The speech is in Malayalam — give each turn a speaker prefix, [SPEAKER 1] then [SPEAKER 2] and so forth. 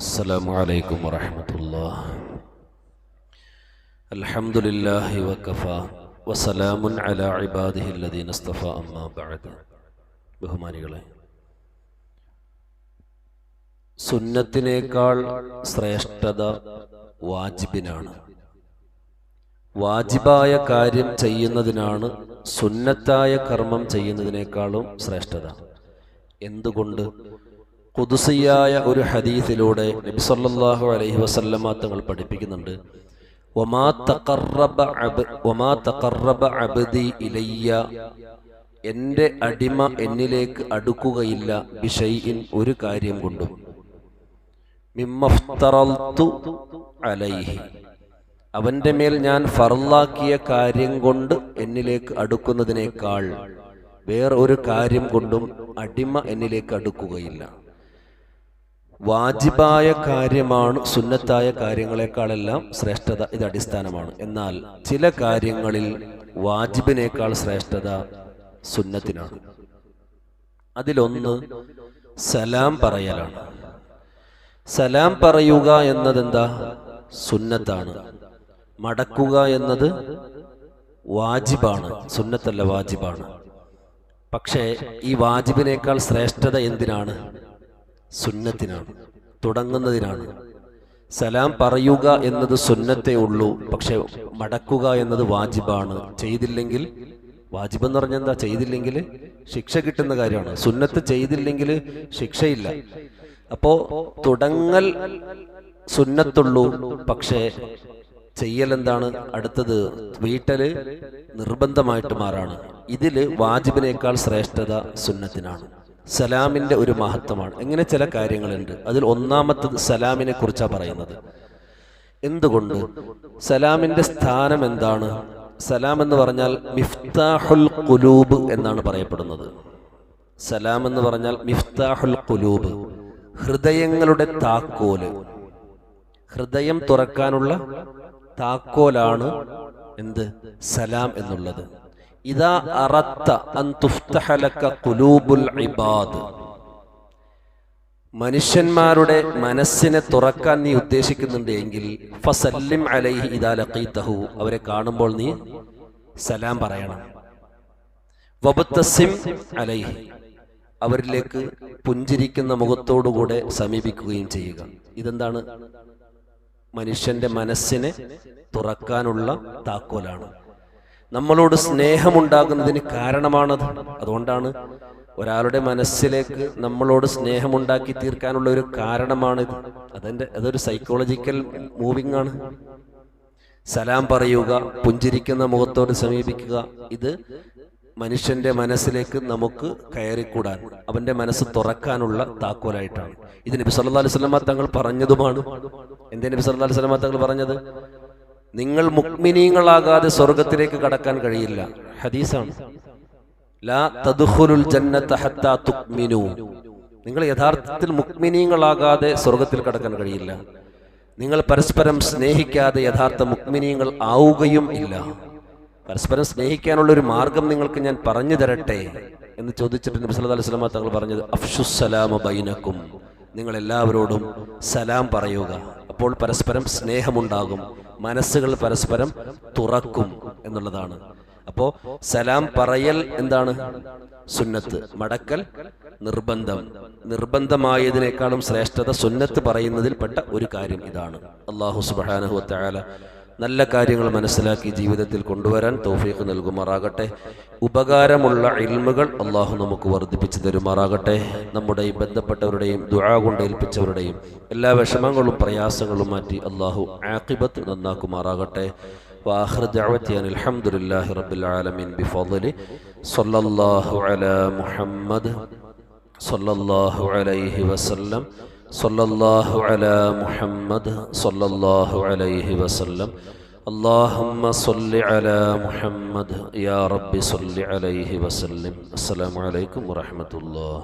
[SPEAKER 1] അസ്സലാമു അലൈക്കും വറഹ്മത്തുള്ളാഹി. അൽഹംദുലില്ലാഹി വകഫാ വസലാമുൻ അലാ ഇബാദിഹി അല്ലദീന ഇസ്തഫാ അമ്മാ ബഅദ്. ബഹുമാനികളെ, സുന്നത്തിനേക്കാൾ ശ്രേഷ്ഠത വാജിബിനാണ്. വാജിബായ കാര്യം ചെയ്യുന്നതിനാണ് സുന്നത്തായ കർമ്മം ചെയ്യുന്നതിനേക്കാളും ശ്രേഷ്ഠത. എന്തുകൊണ്ട്? ഖുദ്സിയായ ഒരു ഹദീസിലൂടെ നബി സല്ലല്ലാഹു അലൈഹി വസല്ലമ തങ്ങൾ പഠിപ്പിക്കുന്നുണ്ട്, വമാ തഖറബ അബ്ദി ഇലയ്യ, എൻ്റെ അടിമ എന്നിലേക്ക് അടുക്കുകയില്ല, ബിശൈഇൻ, ഒരു കാര്യം കൊണ്ടും, മിമ്മഫ്തറൽതു അലൈഹി, അവൻ്റെ മേൽ ഞാൻ ഫർളാക്കിയ കാര്യം കൊണ്ട് എന്നിലേക്ക് അടുക്കുന്നതിനേക്കാൾ വേറെ ഒരു കാര്യം കൊണ്ടും അടിമ എന്നിലേക്ക് അടുക്കുകയില്ല. വാജിബായ കാര്യമാണ് സുന്നത്തായ കാര്യങ്ങളെക്കാളെല്ലാം ശ്രേഷ്ഠത. ഇത് അടിസ്ഥാനമാണ്. എന്നാൽ ചില കാര്യങ്ങളിൽ വാജിബിനേക്കാൾ ശ്രേഷ്ഠത സുന്നത്തിനാണ്. അതിലൊന്ന് സലാം പറയലാണ്. സലാം പറയുക എന്നതെന്താ? സുന്നത്താണ്. മടക്കുക എന്നത് വാജിബാണ്, സുന്നത്തല്ല, വാജിബാണ്. പക്ഷേ ഈ വാജിബിനേക്കാൾ ശ്രേഷ്ഠത എന്തിനാണ്? സുന്നത്തിനാണ്, തുടങ്ങുന്നതിനാണ്. സലാം പറയുക എന്നത് സുന്നത്തേ ഉള്ളൂ, പക്ഷെ മടക്കുക എന്നത് വാജിബാണ്. ചെയ്തില്ലെങ്കിൽ, വാജിബ് എന്ന് പറഞ്ഞാൽ എന്താ? ചെയ്തില്ലെങ്കിൽ ശിക്ഷ കിട്ടുന്ന കാര്യമാണ്. സുന്നത്ത് ചെയ്തില്ലെങ്കിൽ ശിക്ഷയില്ല. അപ്പോ തുടങ്ങൽ സുന്നത്തുള്ളൂ, പക്ഷേ ചെയ്യൽ എന്താണ്? അടുത്തത് വീട്ടല് നിർബന്ധമായിട്ട് മാറാണ്. ഇതില് വാജിബിനേക്കാൾ ശ്രേഷ്ഠത സുന്നത്തിനാണ്. സലാമിന്റെ ഒരു മഹത്വമാണ്. ഇങ്ങനെ ചില കാര്യങ്ങളുണ്ട്. അതിൽ ഒന്നാമത്തത് സലാമിനെ കുറിച്ചാണ് പറയുന്നത്. എന്തുകൊണ്ട്? സലാമിന്റെ സ്ഥാനം എന്താണ്? സലാം എന്ന് പറഞ്ഞാൽ മിഫ്താഹുൽ ഖുലൂബ് എന്നാണ് പറയപ്പെടുന്നത്. സലാം എന്ന് പറഞ്ഞാൽ മിഫ്താഹുൽ ഖുലൂബ്, ഹൃദയങ്ങളുടെ താക്കോല്. ഹൃദയം തുറക്കാനുള്ള താക്കോലാണ് എന്ത്? സലാം എന്നുള്ളത്. ഇദാ അറത്ത അൻ തുഫ്തഹ ലക ഖുലൂബുൽ ഇബാദ്, മനുഷ്യന്മാരുടെ മനസ്സിനെ തുറക്കാൻ നീ ഉദ്ദേശിക്കുന്നുണ്ട് എങ്കിൽ ഫസല്ലിം അലൈഹി ഇദാ ലഖീതഹു, അവരെ കാണുമ്പോൾ നീ സലാം പറയണം. വബ്തസിം അലൈഹി, അവരിലേക്ക് പുഞ്ചിരിക്കുന്ന മുഖത്തോടുകൂടെ സമീപിക്കുകയും ചെയ്യുക. ഇതെന്താണ്? മനുഷ്യന്റെ മനസ്സിനെ തുറക്കാനുള്ള താക്കോലാണ്. നമ്മളോട് സ്നേഹമുണ്ടാകുന്നതിന് കാരണമാണത്. അതുകൊണ്ടാണ് ഒരാളുടെ മനസ്സിലേക്ക് നമ്മളോട് സ്നേഹമുണ്ടാക്കി തീർക്കാനുള്ള ഒരു കാരണമാണിത്. അതൊരു സൈക്കോളജിക്കൽ മൂവിങ് ആണ്. സലാം പറയുക, പുഞ്ചിരിക്കുന്ന മുഖത്തോട് സമീപിക്കുക, ഇത് മനുഷ്യന്റെ മനസ്സിലേക്ക് നമുക്ക് കയറിക്കൂടാൻ, അവന്റെ മനസ്സ് തുറക്കാനുള്ള താക്കോലായിട്ടാണ്. ഇത് നബി സല്ലല്ലാഹു അലൈഹി വസല്ലമ തങ്ങൾ പറഞ്ഞതുമാണ്. എന്തേ നബി സല്ലല്ലാഹു അലൈഹി വസല്ലമ തങ്ങൾ പറഞ്ഞത്? നിങ്ങൾ മുഅ്മിനീങ്ങളാകാതെ സ്വർഗത്തിലേക്ക് കടക്കാൻ കഴിയില്ല. ഹദീസാണ്. ലാ തദ്ഖുലുൽ ജന്നത ഹത്താ തുഅ്മിനൂ, നിങ്ങൾ യഥാർത്ഥത്തിൽ മുഅ്മിനീങ്ങളാകാതെ സ്വർഗത്തിൽ കടക്കാൻ കഴിയില്ല. നിങ്ങൾ പരസ്പരം സ്നേഹിക്കാതെ യഥാർത്ഥ മുഅ്മിനീങ്ങൾ ആവുകയും ഇല്ല. പരസ്പരം സ്നേഹിക്കാനുള്ള ഒരു മാർഗം നിങ്ങൾക്ക് ഞാൻ പറഞ്ഞു തരട്ടെ എന്ന് ചോദിച്ചിട്ട് നബി സല്ലല്ലാഹു അലൈഹി വസല്ലമ തങ്ങൾ പറഞ്ഞത് അഫ്ശുസ്സലാമ ബൈനക്കും, നിങ്ങൾ എല്ലാവരോടും സലാം പറയുക. അപ്പോൾ പരസ്പരം സ്നേഹമുണ്ടാകും, മനസ്സുകൾ പരസ്പരം തുറക്കും എന്നുള്ളതാണ്. അപ്പോ സലാം പറയൽ എന്താണ്? സുന്നത്ത്. മടക്കൽ നിർബന്ധം. നിർബന്ധമായതിനേക്കാളും ശ്രേഷ്ഠത സുന്നത്ത് പറയുന്നതിൽപ്പെട്ട ഒരു കാര്യം ഇതാണ്. അല്ലാഹു സുബ്ഹാനഹു വ തആല നല്ല കാര്യങ്ങൾ മനസ്സിലാക്കി ജീവിതത്തിൽ കൊണ്ടുവരാൻ തൗഫീഖ് നൽകുമാറാകട്ടെ. ഉപകാരമുള്ള ഇൽമുകൾ അള്ളാഹു നമുക്ക് വർദ്ധിപ്പിച്ചു തരുമാറാകട്ടെ. നമ്മുടെയും ബന്ധപ്പെട്ടവരുടെയും ദുആ കൊണ്ട് ഏൽപ്പിച്ചവരുടെയും എല്ലാ വിഷമങ്ങളും പ്രയാസങ്ങളും മാറ്റി അള്ളാഹു ആഖിബത്ത് നന്നാക്കുമാറാകട്ടെ. വആഖിറു ദഅവതി അനിൽ ഹംദുലില്ലാഹി റബ്ബിൽ ആലമീൻ ബിഫദ്ലി സ്വല്ലല്ലാഹു അലാ മുഹമ്മദ് സ്വല്ലല്ലാഹു അലൈഹി വസല്ലം സ്വല്ലല്ലാഹു അലാ മുഹമ്മദ് സ്വല്ലല്ലാഹു അലൈഹി വസല്ലം. اللهم صل على محمد يا رب صل عليه وسلم. السلام عليكم ورحمة الله.